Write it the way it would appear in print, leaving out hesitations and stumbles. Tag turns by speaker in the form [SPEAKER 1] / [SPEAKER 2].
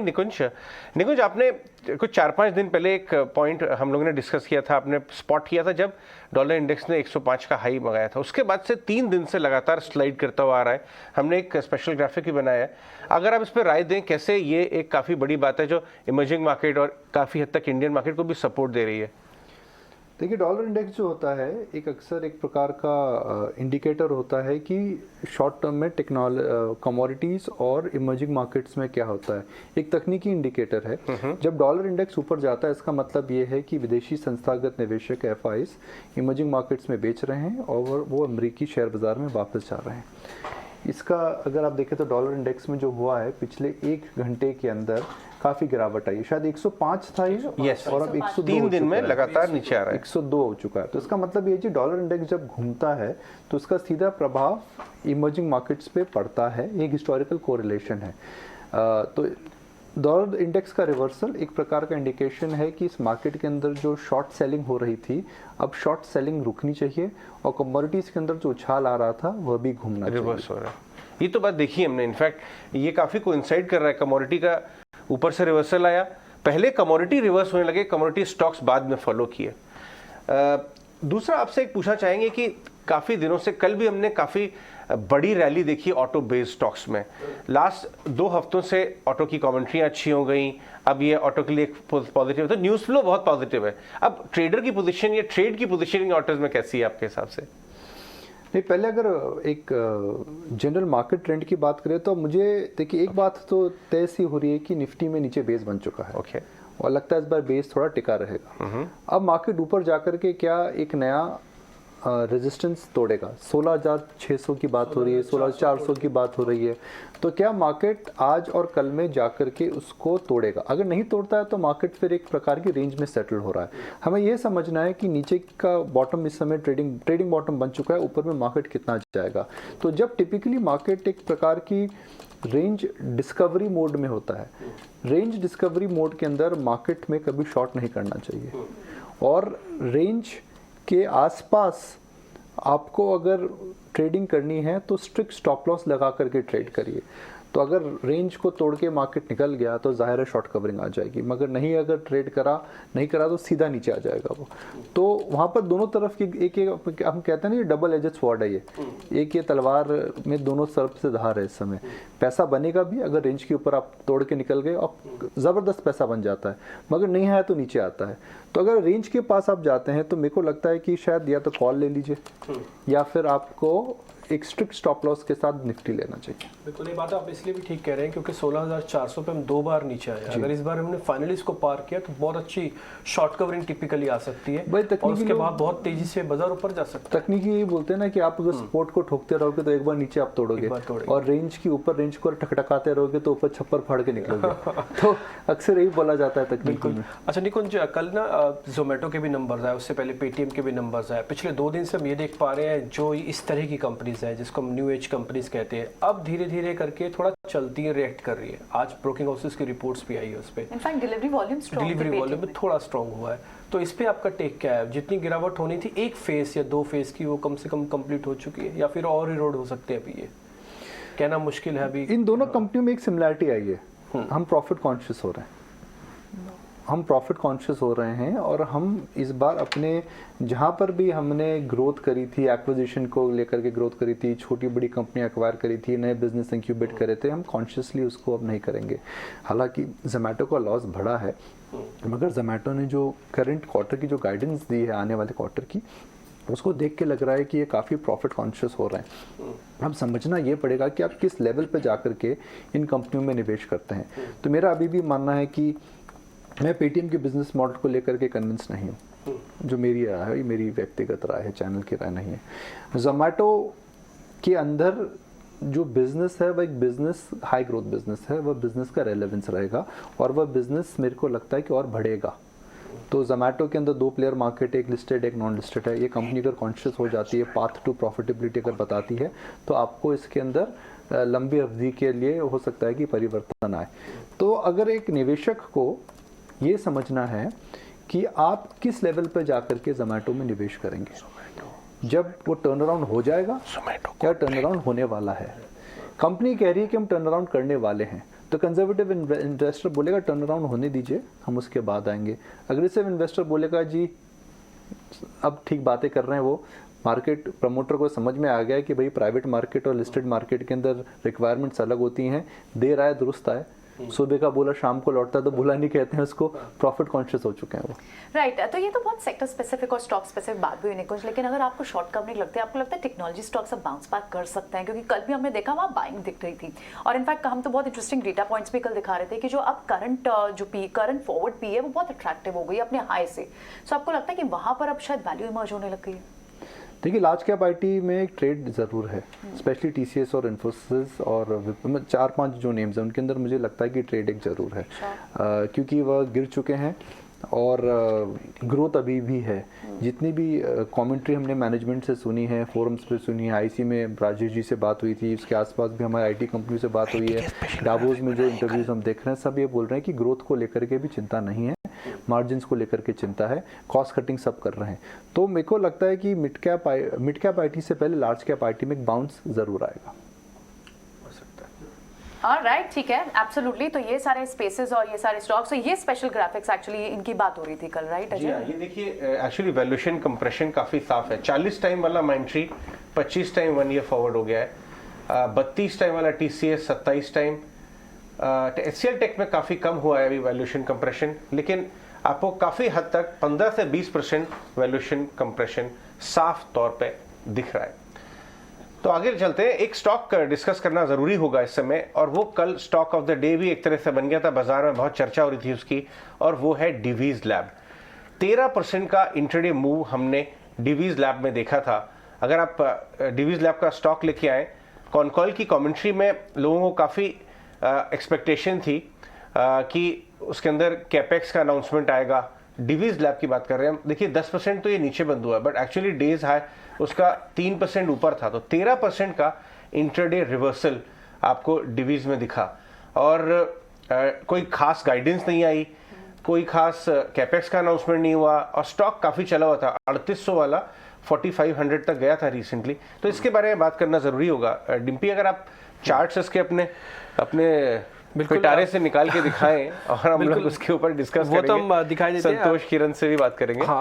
[SPEAKER 1] निकुंज निकुंज आपने कुछ 4-5 दिन पहले एक पॉइंट हम लोगों ने डिस्कस किया था, आपने स्पॉट किया था जब डॉलर इंडेक्स ने 105 का हाई मंगाया था। उसके बाद से 3 दिन से लगातार स्लाइड करता हुआ आ रहा है। हमने एक स्पेशल ग्राफिक भी बनाया है। अगर आप इस पर राय दें, कैसे ये एक काफ़ी बड़ी बात है जो इमर्जिंग मार्केट और काफ़ी हद तक इंडियन मार्केट को भी सपोर्ट दे रही है?
[SPEAKER 2] देखिए, डॉलर इंडेक्स जो होता है एक अक्सर एक प्रकार का इंडिकेटर होता है कि शॉर्ट टर्म में कमोडिटीज़ और इमर्जिंग मार्केट्स में क्या होता है। एक तकनीकी इंडिकेटर है। जब डॉलर इंडेक्स ऊपर जाता है, इसका मतलब ये है कि विदेशी संस्थागत निवेशक एफआईज इमर्जिंग मार्केट्स में बेच रहे हैं और वो अमेरिकी शेयर बाजार में वापस जा रहे हैं। इसका अगर आप देखें तो डॉलर इंडेक्स में जो हुआ है पिछले 1 घंटे के अंदर काफ़ी गिरावट आई है। शायद 105 था ये, और अब 102
[SPEAKER 1] 3 दिन में लगातार नीचे आ रहा है,
[SPEAKER 2] 102 हो चुका है। तो इसका मतलब ये जी, डॉलर इंडेक्स जब घूमता है तो उसका सीधा प्रभाव इमर्जिंग मार्केट्स पे पड़ता है। एक हिस्टोरिकल कोरिलेशन है। तो डॉलर इंडेक्स का रिवर्सल एक प्रकार का इंडिकेशन है कि इस मार्केट के अंदर जो शॉर्ट सेलिंग हो रही थी, अब शॉर्ट सेलिंग रुकनी चाहिए और कमोडिटीज़ के अंदर जो उछाल आ रहा था वह भी घूमना चाहिए।
[SPEAKER 1] रिवर्स हो रहा है। ये तो बात देखी हमने, इनफैक्ट ये काफ़ी कोइंसाइड कर रहा है। कमोडिटी का ऊपर से रिवर्सल आया, पहले कमोडिटी रिवर्स होने लगे, कमोडिटी स्टॉक्स बाद में फॉलो किए। दूसरा आपसे एक पूछना चाहेंगे कि काफ़ी दिनों से, कल भी हमने काफ़ी बड़ी रैली देखी ऑटो बेस्ड स्टॉक्स में। लास्ट 2 हफ्तों से ऑटो की कमेंट्रियाँ अच्छी हो गई, अब ये ऑटो के लिए एक पॉजिटिव, तो न्यूज़ फ्लो बहुत पॉजिटिव है। अब ट्रेडर की पोजीशन या ट्रेड की पोजीशनिंग ऑटोज में कैसी है आपके हिसाब से?
[SPEAKER 2] नहीं, पहले अगर एक जनरल मार्केट ट्रेंड की बात करें तो मुझे देखिए एक बात तो तय सी हो रही है कि निफ्टी में नीचे बेस बन चुका है।
[SPEAKER 1] ओके।
[SPEAKER 2] और लगता है इस बार बेस थोड़ा टिका रहेगा। अब मार्केट ऊपर जाकर के क्या एक नया रेजिस्टेंस तोड़ेगा? 16,600 की बात हो रही है, 16,400 की बात हो रही है। तो क्या मार्केट आज और कल में जाकर के उसको तोड़ेगा? अगर नहीं तोड़ता है तो मार्केट फिर एक प्रकार की रेंज में सेटल हो रहा है। हमें यह समझना है कि नीचे का बॉटम इस समय ट्रेडिंग बॉटम बन चुका है, ऊपर में मार्केट कितना जाएगा। तो जब टिपिकली मार्केट एक प्रकार की रेंज डिस्कवरी मोड में होता है, रेंज डिस्कवरी मोड के अंदर मार्केट में कभी शॉर्ट नहीं करना चाहिए। और रेंज के आसपास आपको अगर ट्रेडिंग करनी है तो स्ट्रिक्ट स्टॉप लॉस लगा करके ट्रेड करिए। तो अगर रेंज को तोड़ के मार्केट निकल गया तो जाहिर है शॉर्ट कवरिंग आ जाएगी, मगर नहीं अगर ट्रेड नहीं करा तो सीधा नीचे आ जाएगा वो। तो वहाँ पर दोनों तरफ की एक हम कहते हैं ना, ये डबल एजेड स्वॉर्ड है। ये एक ये तलवार में दोनों तरफ से धार है। इस समय पैसा बनेगा भी, अगर रेंज के ऊपर आप तोड़ के निकल गए और ज़बरदस्त पैसा बन जाता है, मगर नहीं आया तो नीचे आता है। तो अगर रेंज के पास आप जाते हैं तो मेरे को लगता है कि शायद या तो कॉल ले लीजिए या फिर आपको एक स्ट्रिक्ट स्टॉप लॉस के साथ निफ्टी लेना चाहिए।
[SPEAKER 3] बिल्कुल, ये बात आप इसलिए भी ठीक कह रहे हैं क्योंकि 16,400 पे हम 2 बार नीचे आए। अगर इस बार हमने फाइनली इसको पार किया तो बहुत अच्छी शॉर्ट कवरिंग टिपिकली आ सकती है और उसके बाद बहुत तेजी से बाजार ऊपर जा सकता है।
[SPEAKER 2] तकनीकी यही बोलते हैं ना कि आप अगर सपोर्ट को ठोकते रहोगे तो एक बार नीचे आप तोड़ोगे, और रेंज की ऊपर रेंज को टकटकाते रहोगे तो ऊपर छप्पर फाड़ के निकलोगे। तो अक्सर यही बोला जाता है तकनीकी में।
[SPEAKER 3] अच्छा निकुंज, कल ना जोमेटो के भी नंबर्स आए, उससे पहले पेटीएम के भी नंबर्स आए। पिछले 2 दिन से हम ये देख पा रहे हैं जो इस तरह की कंपनीज है जिसको हम न्यू कंपनीज कहते हैं, अब धीरे धीरे करके थोड़ा चलती है, रिएक्ट कर रही है। आज ब्रोकिंग हाउसेस की रिपोर्ट्स भी आई है उस पे।
[SPEAKER 4] इनफैक्ट डिलीवरी वॉल्यूम
[SPEAKER 3] में थोड़ा स्ट्रांग हुआ है। तो इस पे आपका टेक क्या है? जितनी गिरावट होनी थी एक फेज या 2 फेज की, वो कम से कम कंप्लीट हो चुकी है या फिर और इरोड हो सकते हैं? अभी ये कहना मुश्किल है। अभी
[SPEAKER 2] इन दोनों कंपनियों में एक सिमिलरिटी आई है, हम प्रॉफिट कॉन्शियस हो रहे हैं। हम प्रॉफिट कॉन्शियस हो रहे हैं और हम इस बार अपने जहाँ पर भी हमने ग्रोथ करी थी, एक्विजिशन को लेकर के ग्रोथ करी थी, छोटी बड़ी कंपनी एक्वायर करी थी, नए बिजनेस इंक्यूबेट करे थे, हम कॉन्शियसली उसको अब नहीं करेंगे। हालांकि जोमेटो का लॉस बढ़ा है, मगर जोमेटो ने जो करंट क्वार्टर की जो गाइडेंस दी है आने वाले क्वार्टर की, उसको देख के लग रहा है कि ये काफ़ी प्रॉफिट कॉन्शियस हो रहे हैं। अब समझना ये पड़ेगा कि आप किस लेवल पे जाकर के इन कंपनियों में निवेश करते हैं। तो मेरा अभी भी मानना है कि मैं पेटीएम के बिजनेस मॉडल को लेकर के कन्विंस नहीं हूँ। जो मेरी राय है, मेरी व्यक्तिगत राय है, चैनल की राय नहीं है। जोमेटो के अंदर जो बिजनेस है वह एक बिजनेस हाई ग्रोथ बिजनेस है, वह बिजनेस का रेलेवेंस रहेगा और वह बिजनेस मेरे को लगता है कि और बढ़ेगा। तो जोमेटो के अंदर 2 प्लेयर मार्केट, एक लिस्टेड एक नॉन लिस्टेड है। ये कंपनी अगर कॉन्शियस हो जाती है, पाथ टू प्रॉफिटेबिलिटी अगर बताती है, तो आपको इसके अंदर लंबी अवधि के लिए हो सकता है कि परिवर्तन आए। तो अगर एक निवेशक को ये समझना है कि आप किस लेवल पर जाकर के जोमेटो में निवेश करेंगे, जब वो टर्न अराउंड हो जाएगा, क्या टर्न अराउंड होने वाला है। कंपनी कह रही है कि हम टर्न अराउंड करने वाले हैं, तो कंजर्वेटिव इन्वेस्टर बोलेगा टर्न अराउंड होने दीजिए, हम उसके बाद आएंगे। अग्रेसिव इन्वेस्टर बोलेगा जी अब ठीक बातें कर रहे हैं वो, मार्केट प्रमोटर को समझ में आ गया है कि भाई प्राइवेट मार्केट और लिस्टेड मार्केट के अंदर रिक्वायरमेंट्स अलग होती हैं, देर आए दुरुस्त आए, सुबह का बोला शाम को लौटता तो बुला नहीं कहते हैं उसको, प्रॉफिट कॉन्शियस हो चुके हैं वो।
[SPEAKER 4] राइट तो ये तो बहुत सेक्टर स्पेसिफिक और स्टॉक स्पेसिफिक बात भी हुई निकुंज, लेकिन अगर आपको शॉर्ट कवरिंग नहीं लगती, आपको लगता है टेक्नोलॉजी स्टॉक्स अब बाउंस बैक कर सकते हैं? क्योंकि कल भी हमने देखा वहाँ बाइंग दिख रही थी, और इनफैक्ट हम तो बहुत इंटरेस्टिंग डेटा पॉइंट्स भी कल दिखा रहे थे कि जो अब करंट फॉरवर्ड पी है वो बहुत अट्रैक्टिव हो गई अपने हाई से। सो आपको लगता है कि वहाँ पर अब शायद वैल्यू इमर्ज होने लग गई है?
[SPEAKER 2] देखिए लार्ज कैप आईटी में एक ट्रेड ज़रूर है, स्पेशली टीसीएस और इन्फोसिस और 4-5 जो नेम्स हैं उनके अंदर मुझे लगता है कि ट्रेड एक ज़रूर है, क्योंकि वह गिर चुके हैं और ग्रोथ अभी भी है। जितनी भी कमेंट्री हमने मैनेजमेंट से सुनी है, फोरम्स पे सुनी है, आईसी में राजेश जी से बात हुई थी, उसके आसपास भी हमारे आईटी कंपनी से बात हुई है, डावोस में जो इंटरव्यूज हम देख रहे हैं सब ये बोल रहे हैं कि ग्रोथ को लेकर के भी चिंता नहीं है, मार्जिन्स को लेकर के चिंता है, कॉस्ट कटिंग सब कर रहे हैं। तो मेरे को लगता है कि मिड कैप आईटी से पहले लार्ज कैप आईटी में एक बाउंस ज़रूर आएगा।
[SPEAKER 4] राइट ठीक है, एब्सोल्युटली। तो ये सारे स्पेसेस और ये सारे स्टॉक्स, तो ये स्पेशल ग्राफिक्स एक्चुअली इनकी बात हो रही थी कल, राइट
[SPEAKER 1] जी हाँ, ये देखिए एक्चुअली वैल्यूएशन कंप्रेशन काफी साफ है। 40 टाइम वाला माइंट्री 25 टाइम 1 ईयर फॉरवर्ड हो गया है, 32 टाइम वाला टीसीएस 27 टाइम, एचसीएल टेक में काफी कम हुआ है अभी वैल्यूएशन कंप्रेशन, लेकिन आपको काफी हद तक 15 से 20% वैल्यूएशन कंप्रेशन साफ तौर पे दिख रहा है। तो आगे चलते हैं, एक स्टॉक डिस्कस करना जरूरी होगा इस समय, और वो कल स्टॉक ऑफ द डे भी एक तरह से बन गया था, बाजार में बहुत चर्चा हो रही थी उसकी, और वो है डिवीज लैब। 13% का इंट्राडे मूव हमने डिवीज लैब में देखा था। अगर आप डिवीज लैब का स्टॉक लेके आए, कॉनकॉल की कमेंट्री में लोगों को काफी एक्सपेक्टेशन थी कि उसके अंदर कैपेक्स का अनाउंसमेंट आएगा। डिवीज लैब की बात कर रहे हैं हम, देखिए 10% तो ये नीचे बंद हुआ है, बट एक्चुअली डेज हाई उसका 3% ऊपर था, तो 13% का इंट्राडे रिवर्सल आपको डिवीज में दिखा, और कोई खास गाइडेंस नहीं आई, कोई खास कैपेक्स का अनाउंसमेंट नहीं हुआ, और स्टॉक काफी चला हुआ था, 3800 वाला 4500 तक गया था रिसेंटली। तो इसके बारे में बात करना जरूरी होगा। डिम्पी, अगर आप चार्ट्स इसके अपने पिटारे से निकाल के दिखाएं और हम लोग उसके ऊपर डिस्कस करेंगे,
[SPEAKER 3] वो तो हम दिखाई देते हैं,
[SPEAKER 1] संतोष किरण से भी बात करेंगे।
[SPEAKER 3] हाँ,